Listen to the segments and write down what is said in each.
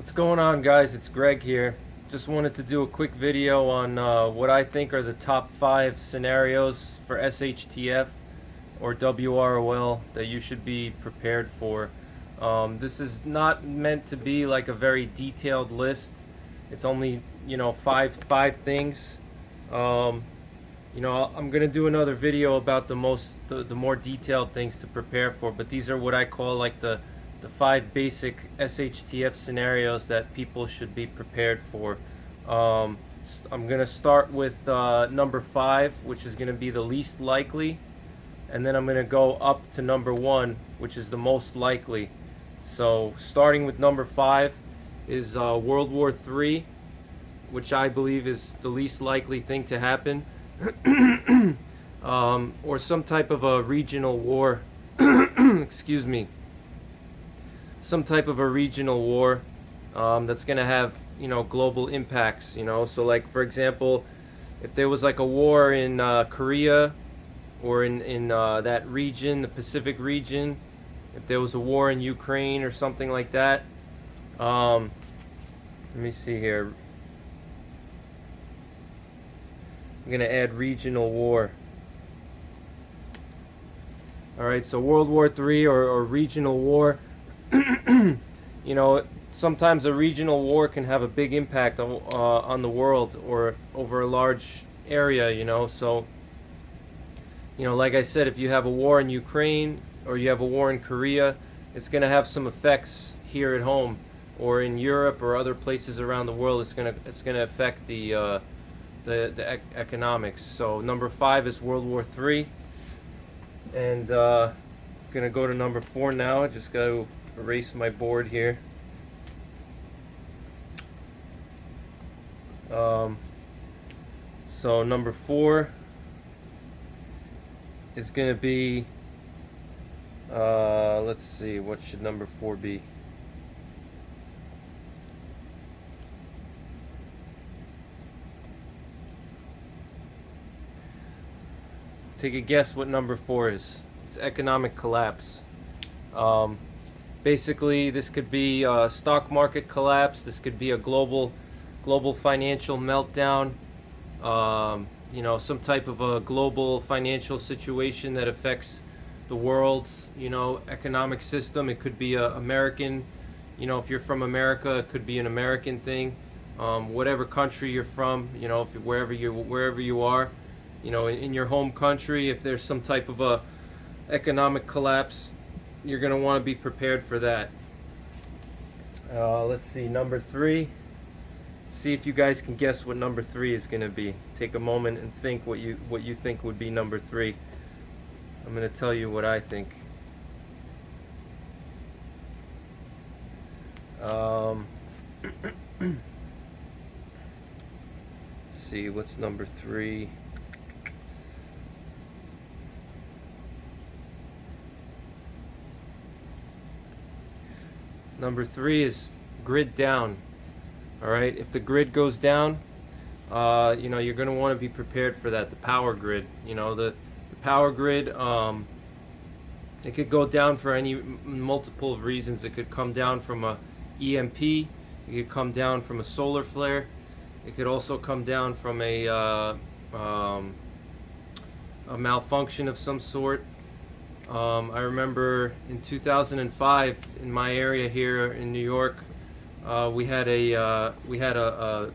What's going on, guys? It's Greg here. Just wanted to do a quick video on what I think are the top 5 scenarios for SHTF or WROL that you should be prepared for. This is not meant to be like a very detailed list. It's only, five things. I'm gonna do another video about the more detailed things to prepare for, but these are what I call like the 5 basic SHTF scenarios that people should be prepared for. I'm gonna start with number 5, which is gonna be the least likely, and then I'm gonna go up to number 1, which is the most likely. So starting with number 5 is World War III, which I believe is the least likely thing to happen. Or some type of a regional war. Excuse me. Some type of a regional war that's going to have, global impacts, So like, for example, if there was like a war in Korea or in that region, the Pacific region, if there was a war in Ukraine or something like that. Let me see here. I'm going to add regional war. Alright, so World War III or regional war. Sometimes a regional war can have a big impact on the world or over a large area, So, like I said, if you have a war in Ukraine or you have a war in Korea, it's going to have some effects here at home or in Europe or other places around the world. It's going to affect the economics. So number 5 is World War III, and gonna go to number 4 now. I just got to erase my board here. So number 4 is gonna be let's see, what should number 4 be? Take a guess what number 4 is. It's economic collapse. Basically, this could be a stock market collapse. This could be a global financial meltdown. Some type of a global financial situation that affects the world, economic system. It could be a American, if you're from America, it could be an American thing. Whatever country you're from, wherever you are. In your home country, if there's some type of a economic collapse, you're going to want to be prepared for that. Let's see, number 3. See if you guys can guess what number 3 is going to be. Take a moment and think what you think would be number 3. I'm going to tell you what I think. Let's see, what's number 3? Number 3 is grid down. Alright, if the grid goes down, you're going to want to be prepared for that. The power grid, the power grid, it could go down for any multiple reasons. It could come down from a EMP, it could come down from a solar flare, it could also come down from a malfunction of some sort. I remember in 2005 in my area here in New York, we had a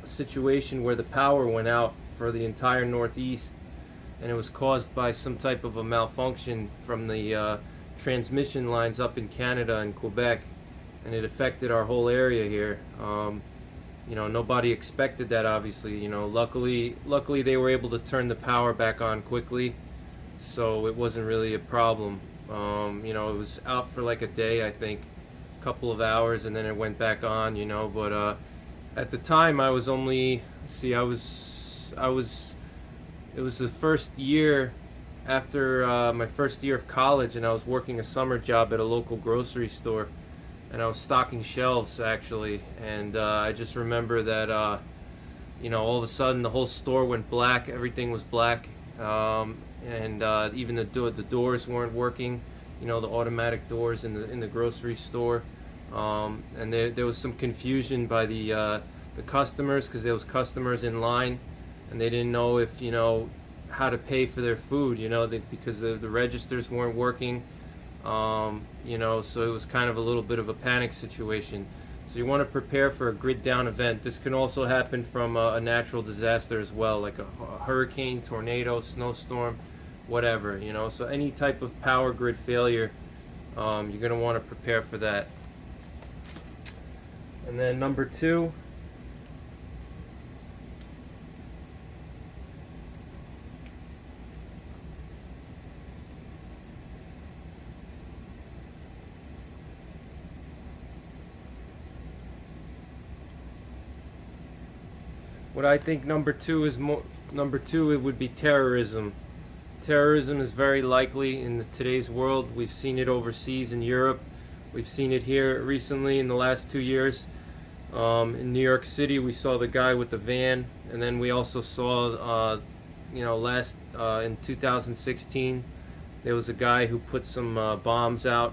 situation where the power went out for the entire Northeast, and it was caused by some type of a malfunction from the transmission lines up in Canada and Quebec, and it affected our whole area here. Nobody expected that, obviously. Luckily they were able to turn the power back on quickly. So it wasn't really a problem. It was out for like a day, I think, a couple of hours, and then it went back on. But at the time I was only, it was the first year after my first year of college, and I was working a summer job at a local grocery store, and I was stocking shelves actually, and I just remember that all of a sudden the whole store went black. Everything was black. And even the doors weren't working, the automatic doors in the grocery store. and there was some confusion by the customers, because there was customers in line, and they didn't know if, how to pay for their food, because the registers weren't working, so it was kind of a little bit of a panic situation. So you want to prepare for a grid down event. This can also happen from a natural disaster as well, like a hurricane, tornado, snowstorm, whatever, so any type of power grid failure, you're going to want to prepare for that. And then number 2, what I think number 2 is it would be terrorism. Terrorism is very likely in today's world. We've seen it overseas in Europe. We've seen it here recently in the last 2 years. In New York City, we saw the guy with the van, and then we also saw, in 2016, there was a guy who put some bombs out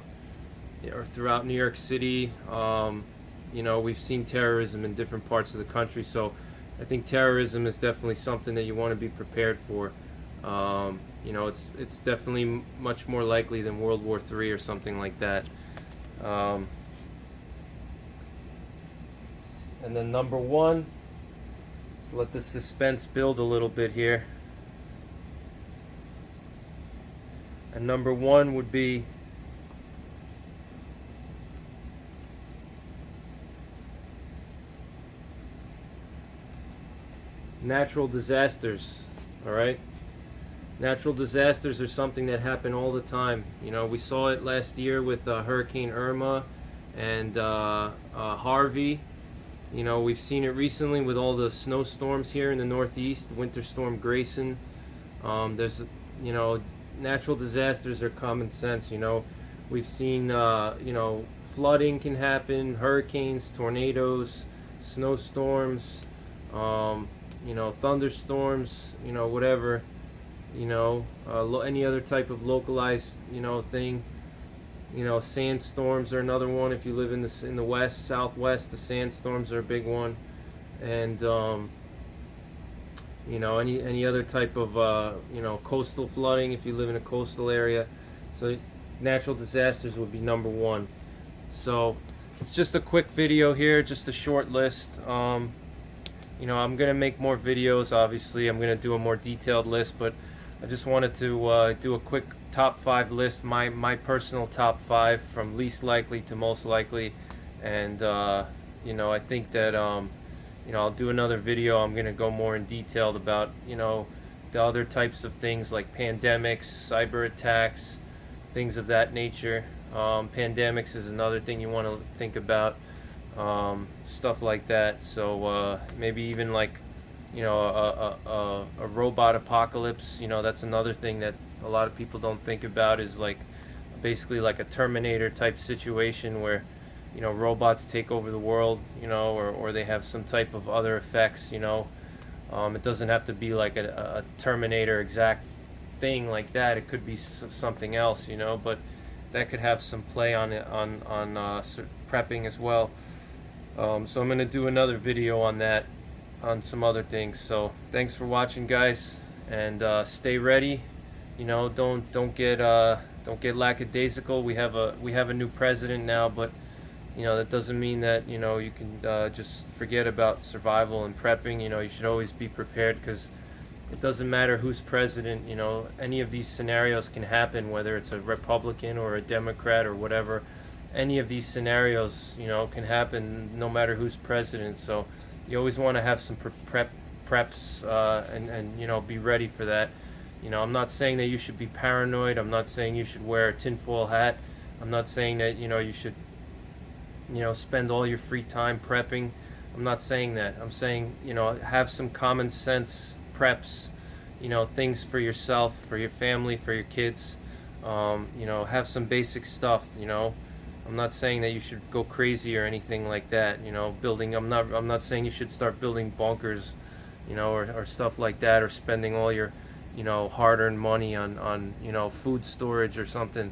throughout New York City. We've seen terrorism in different parts of the country, so I think terrorism is definitely something that you want to be prepared for. It's definitely much more likely than World War III or something like that. And then number 1, let's let the suspense build a little bit here. And number 1 would be natural disasters. All right, natural disasters are something that happen all the time. We saw it last year with Hurricane Irma and Harvey. We've seen it recently with all the snowstorms here in the Northeast, Winter Storm Grayson. There's, natural disasters are common sense. We've seen, flooding can happen, hurricanes, tornadoes, snowstorms, thunderstorms, whatever, any other type of localized, thing. Sandstorms are another one. If you live in the west, southwest, the sandstorms are a big one. And any other type of coastal flooding if you live in a coastal area. So natural disasters would be number 1. So it's just a quick video here, just a short list. I'm gonna make more videos. Obviously I'm gonna do a more detailed list, but I just wanted to do a quick top 5 list, my personal top 5 from least likely to most likely. And I think that I'll do another video. I'm gonna go more in detail about the other types of things like pandemics, cyber attacks, things of that nature. Pandemics is another thing you want to think about, stuff like that. So maybe even like a robot apocalypse. That's another thing that a lot of people don't think about, is like basically like a Terminator type situation where robots take over the world, or they have some type of other effects. It doesn't have to be like a Terminator exact thing like that. It could be something else, but that could have some play on it, on prepping as well. So I'm going to do another video on that, on some other things. So thanks for watching, guys, and stay ready. Don't get lackadaisical. We have a new president now, but that doesn't mean that you can just forget about survival and prepping. You should always be prepared, because it doesn't matter who's president. Any of these scenarios can happen, whether it's a Republican or a Democrat or whatever. Any of these scenarios can happen no matter who's president. So you always want to have some preps and be ready for that. I'm not saying that you should be paranoid. I'm not saying you should wear a tinfoil hat. I'm not saying that you should spend all your free time prepping. I'm not saying that. I'm saying have some common sense preps, things for yourself, for your family, for your kids. Have some basic stuff. I'm not saying that you should go crazy or anything like that. Building. I'm not saying you should start building bunkers, or stuff like that, or spending all your hard-earned money on food storage or something.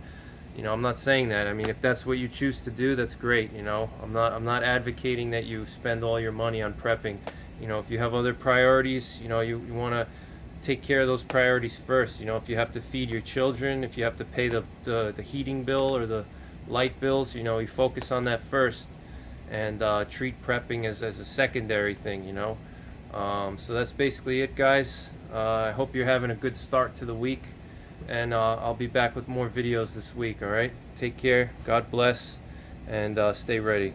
You know, I'm not saying that. I mean, if that's what you choose to do, that's great. You know, I'm not advocating that you spend all your money on prepping. You know, if you have other priorities, you know, you want to take care of those priorities first. You know, if you have to feed your children, if you have to pay the heating bill or the light bills, you know, you focus on that first, and treat prepping as a secondary thing, you know. So that's basically it, guys. I hope you're having a good start to the week, and I'll be back with more videos this week. All right, take care, God bless, and stay ready.